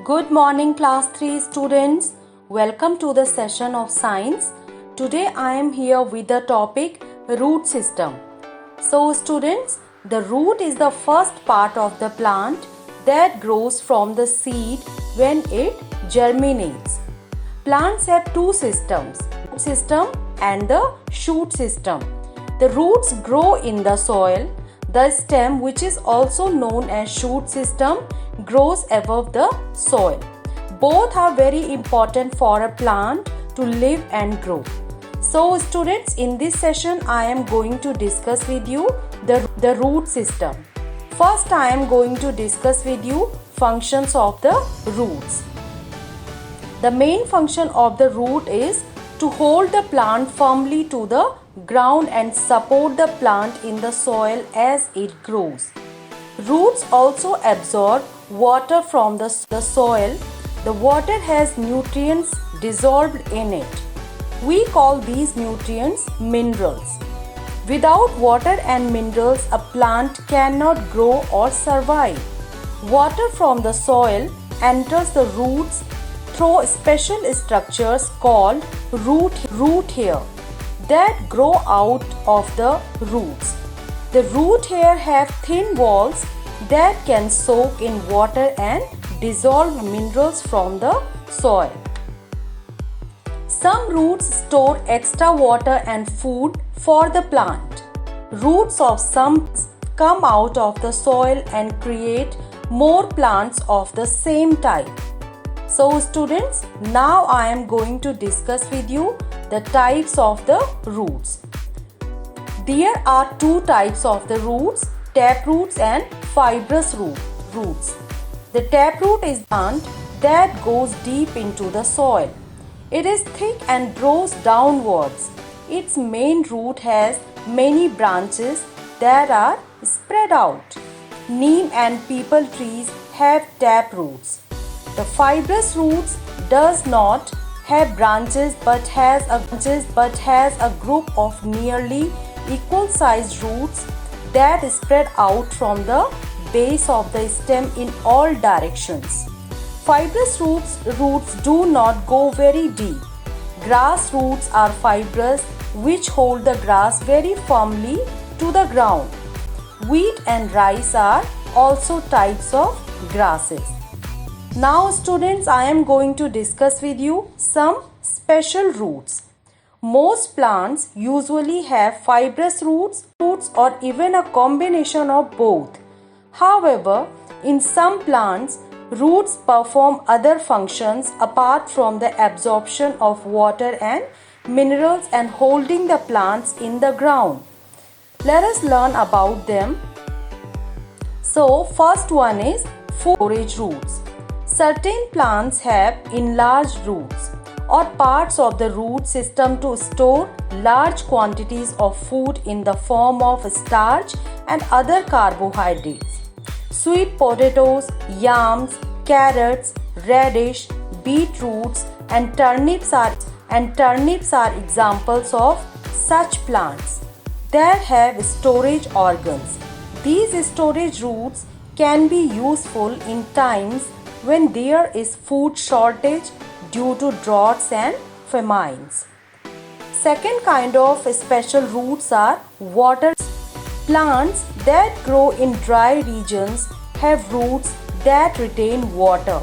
Good morning, class 3 students. Welcome to the session of science. Today I am here with the topic root system. So students, the root is the first part of the plant that grows from the seed when it germinates. Plants have two systems, root system and the shoot system. The roots grow in the soil. The stem, which is also known as shoot system, grows above the soil. Both are very important for a plant to live and grow. So students, in this session I am going to discuss with you the root system. First I am going to discuss with you functions of the roots. The main function of the root is to hold the plant firmly to the ground and support the plant in the soil as it grows. Roots also absorb water from the soil. The water has nutrients dissolved in it. We call these nutrients minerals. Without water and minerals, a plant cannot grow or survive. Water from the soil enters the roots through special structures called root hair that grow out of the roots. The root hair have thin walls that can soak in water and dissolve minerals from the soil. Some roots store extra water and food for the plant. Roots of some come out of the soil and create more plants of the same type. So students, now I am going to discuss with you the types of the roots. There are two types of the roots, taproots and fibrous roots. The taproot is a plant that goes deep into the soil. It is thick and grows downwards. Its main root has many branches that are spread out. Neem and peepal trees have taproots. The fibrous roots does not have branches but has a group of nearly equal sized roots that spread out from the base of the stem in all directions. Fibrous roots do not go very deep. Grass roots are fibrous, which hold the grass very firmly to the ground. Wheat and rice are also types of grasses. Now students, I am going to discuss with you some special roots. Most plants usually have fibrous roots or even a combination of both. However, in some plants, roots perform other functions apart from the absorption of water and minerals and holding the plants in the ground. Let us learn about them. So, first one is food storage roots. Certain plants have enlarged roots or parts of the root system to store large quantities of food in the form of starch and other carbohydrates. Sweet potatoes, yams, carrots, radish, beetroots and turnips are examples of such plants that have storage organs. These storage roots can be useful in times when there is food shortage due to droughts and famines. Second kind of special roots are water. Plants that grow in dry regions have roots that retain water.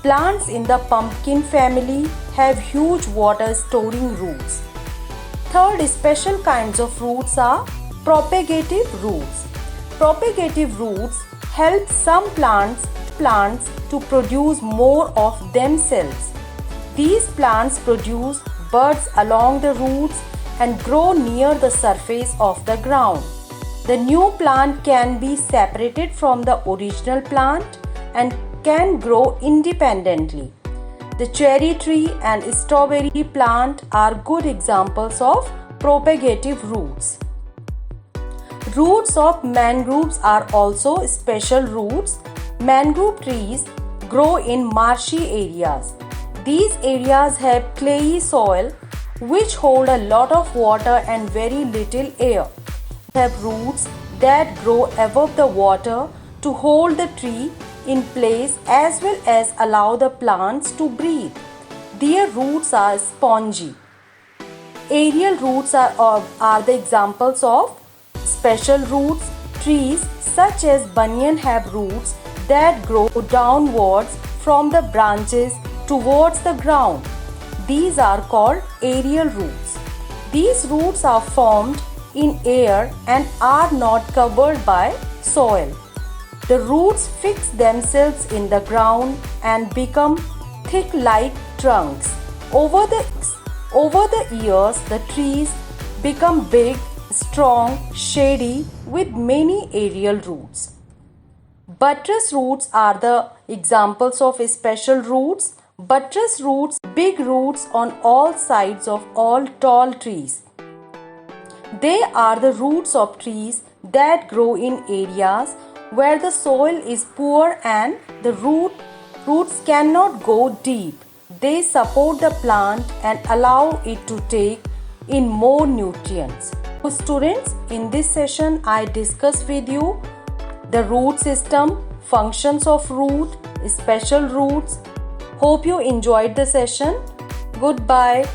Plants in the pumpkin family have huge water storing roots. Third special kinds of roots are propagative roots. Propagative roots help some plants to produce more of themselves. These plants produce buds along the roots and grow near the surface of the ground. The new plant can be separated from the original plant and can grow independently. The cherry tree and strawberry plant are good examples of propagative roots. Roots of mangroves are also special roots. Mangrove trees grow in marshy areas. These areas have clayey soil which hold a lot of water and very little air. They have roots that grow above the water to hold the tree in place as well as allow the plants to breathe. Their roots are spongy. Aerial roots are the examples of special roots. Trees such as banyan have roots that grow downwards from the branches towards the ground. These are called aerial roots. These roots are formed in air and are not covered by soil. The roots fix themselves in the ground and become thick like trunks. Over the years, the trees become big, strong, shady with many aerial roots. Buttress roots are the examples of special roots. Buttress roots, big roots on all sides of all tall trees. They are the roots of trees that grow in areas where the soil is poor and the roots cannot go deep. They support the plant and allow it to take in more nutrients. So students, in this session I discussed with you the root system, functions of root, special roots. Hope you enjoyed the session. Goodbye.